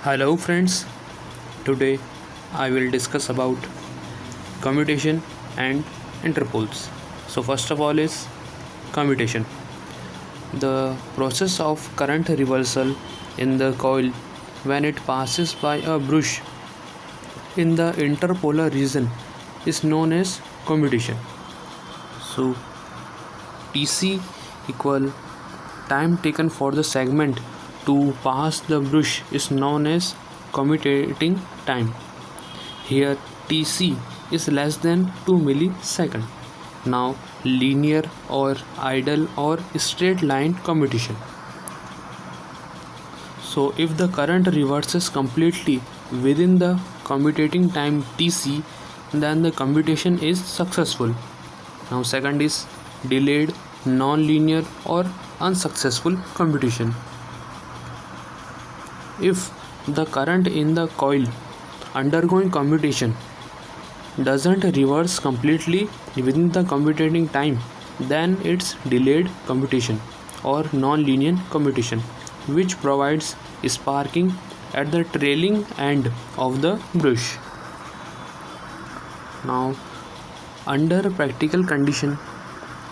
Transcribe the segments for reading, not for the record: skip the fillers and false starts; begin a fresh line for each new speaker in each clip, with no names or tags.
Hello friends, today I will discuss about commutation and interpoles. So first of all is commutation. The process of current reversal in the coil when it passes by a brush in the interpolar region is known as commutation. So Tc equal time taken for the segment to pass the brush is known as commutating time. Here Tc is less than 2 milliseconds. Now linear or idle or straight line commutation. So if the current reverses completely within the commutating time Tc, then the commutation is successful. Now second is delayed, non-linear or unsuccessful commutation. If the current in the coil undergoing commutation doesn't reverse completely within the commutating time, then it's delayed commutation or non-linear commutation, which provides sparking at the trailing end of the brush. Now, under practical condition,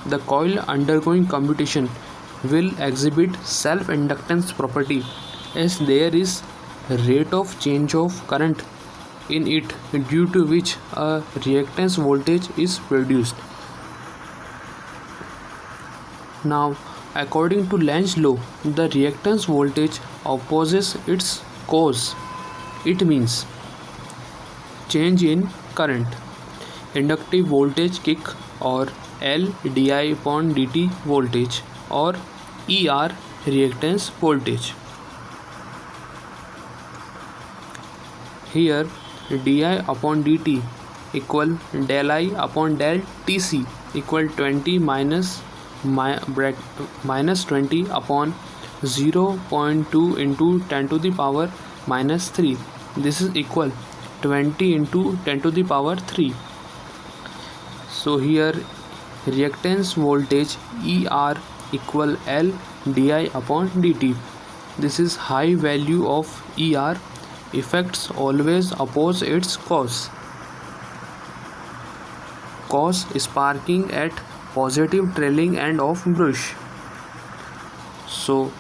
the coil undergoing commutation will exhibit self-inductance property as there is rate of change of current in it, due to which a reactance voltage is produced. Now, according to Lenz law, the reactance voltage opposes its cause. It means change in current, inductive voltage kick or L di upon dt voltage or ER reactance voltage. Here di upon dt equal del I upon del Tc equal 20 minus 20 upon 0.2 into 10 to the power minus 3. This is equal 20 into 10 to the power 3. So here reactance voltage ER equal L di upon dt. This is high value of ER. Effects always oppose its cause. Cause sparking at positive trailing end of brush. So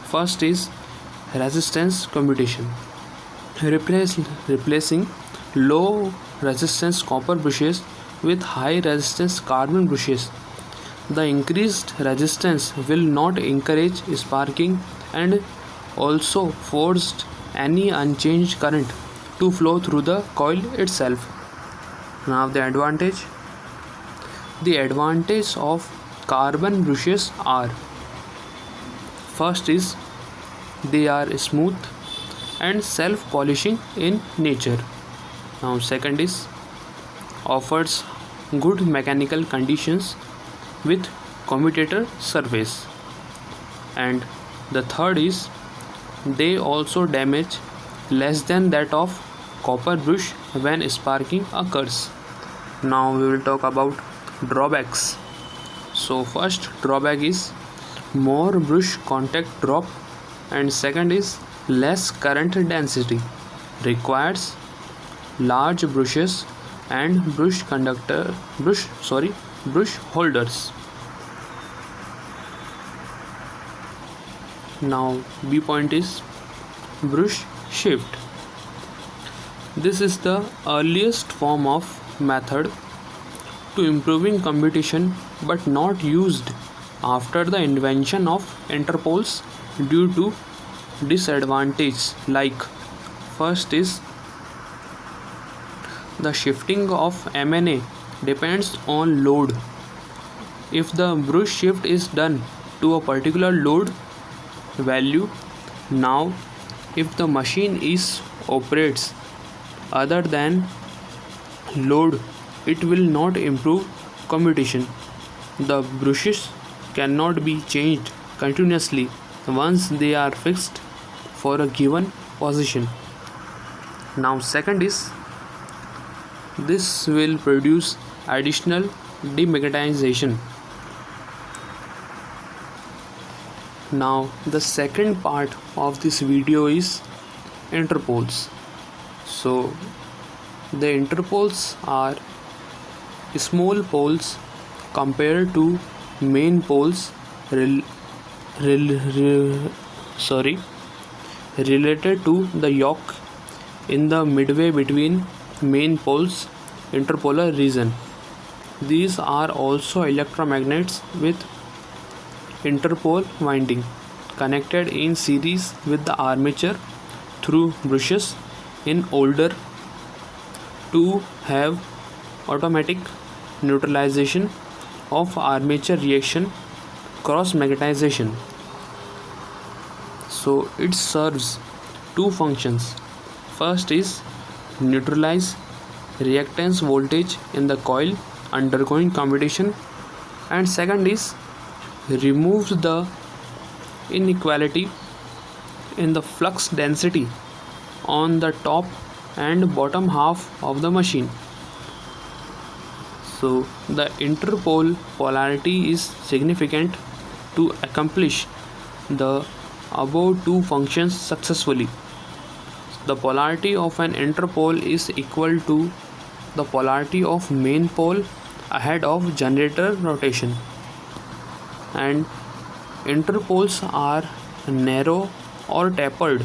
first is resistance commutation. Replacing low resistance copper brushes with high resistance carbon brushes. The increased resistance will not encourage sparking and also forced any unchanged current to flow through the coil itself. Now the advantage. The advantage of carbon brushes are: first is they are smooth and self-polishing in nature. Now second is offers good mechanical conditions with commutator surface. And the third is they also damage less than that of copper brush when sparking occurs. Now we will talk about drawbacks. So first drawback is more brush contact drop, and second is less current density, requires large brushes and brush holders. Now B point is brush shift. This is the earliest form of method to improving commutation, but not used after the invention of interpoles due to disadvantages like: first is the shifting of MNA depends on load. If the brush shift is done to a particular load value, now if the machine is operates other than load, it will not improve commutation. The brushes cannot be changed continuously once they are fixed for a given position. Now second is this will produce additional demagnetization. Now the second part of this video is interpoles. So the interpoles are small poles compared to main poles related to the yoke in the midway between main poles interpolar region. These are also electromagnets with interpole winding connected in series with the armature through brushes in order to have automatic neutralization of armature reaction cross magnetization. So it serves two functions. First is neutralize reactance voltage in the coil undergoing commutation, and second is removes the inequality in the flux density on the top and bottom half of the machine. So the interpole polarity is significant to accomplish the above two functions successfully. The polarity of an interpole is equal to the polarity of main pole ahead of generator rotation, and interpoles are narrow or tapered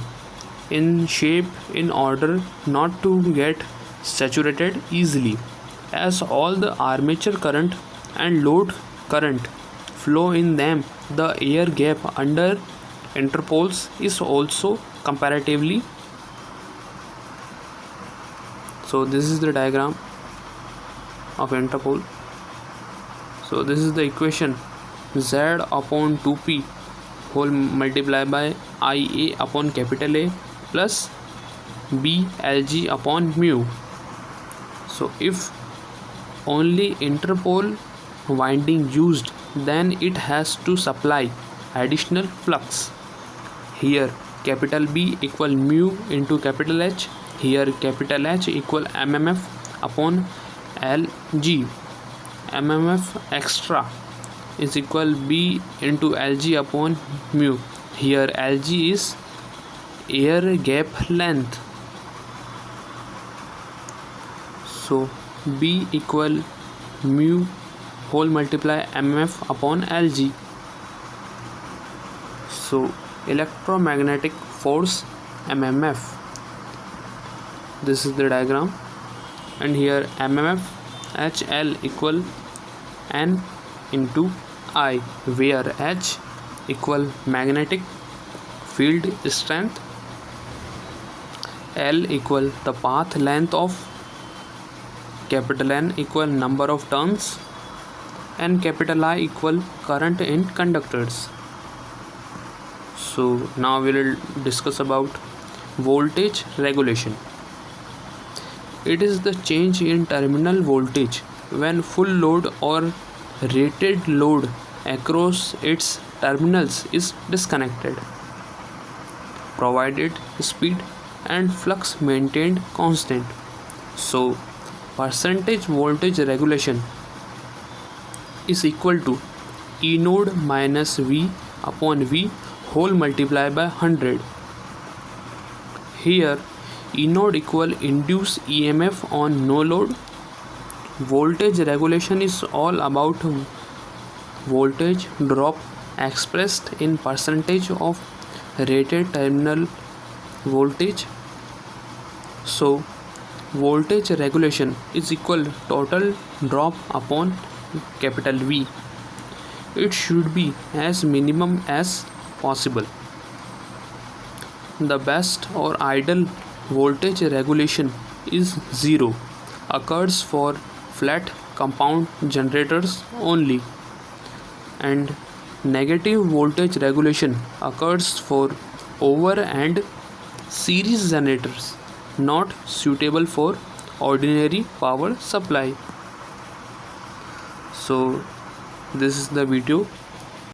in shape in order not to get saturated easily, as all the armature current and load current flow in them. The air gap under interpoles is also comparatively. So this is the diagram of interpole. So this is the equation: Z upon 2p whole multiplied by Ia upon capital A plus B Lg upon mu. So if only interpole winding used, then it has to supply additional flux. Here capital B equal mu into capital H. Here capital H equal mmf upon Lg. mmf extra is equal B into Lg upon mu. Here Lg is air gap length. So B equal mu whole multiply mmf upon Lg. So electromagnetic force mmf. This is the diagram, and here mmf HL equal N into I, where H equal magnetic field strength, L equal the path length of capital N equal number of turns, and capital I equal current in conductors. So now we will discuss about voltage regulation. It is the change in terminal voltage when full load or rated load across its terminals is disconnected, provided speed and flux maintained constant. So percentage voltage regulation is equal to E node minus V upon V whole multiplied by 100. Here E node equal induced EMF on no load. Voltage regulation is all about voltage drop expressed in percentage of rated terminal voltage. So voltage regulation is equal total drop upon capital V. It should be as minimum as possible. The best or ideal voltage regulation is 0, occurs for flat compound generators only, and negative voltage regulation occurs for over and series generators not suitable for ordinary power supply. So this is the video.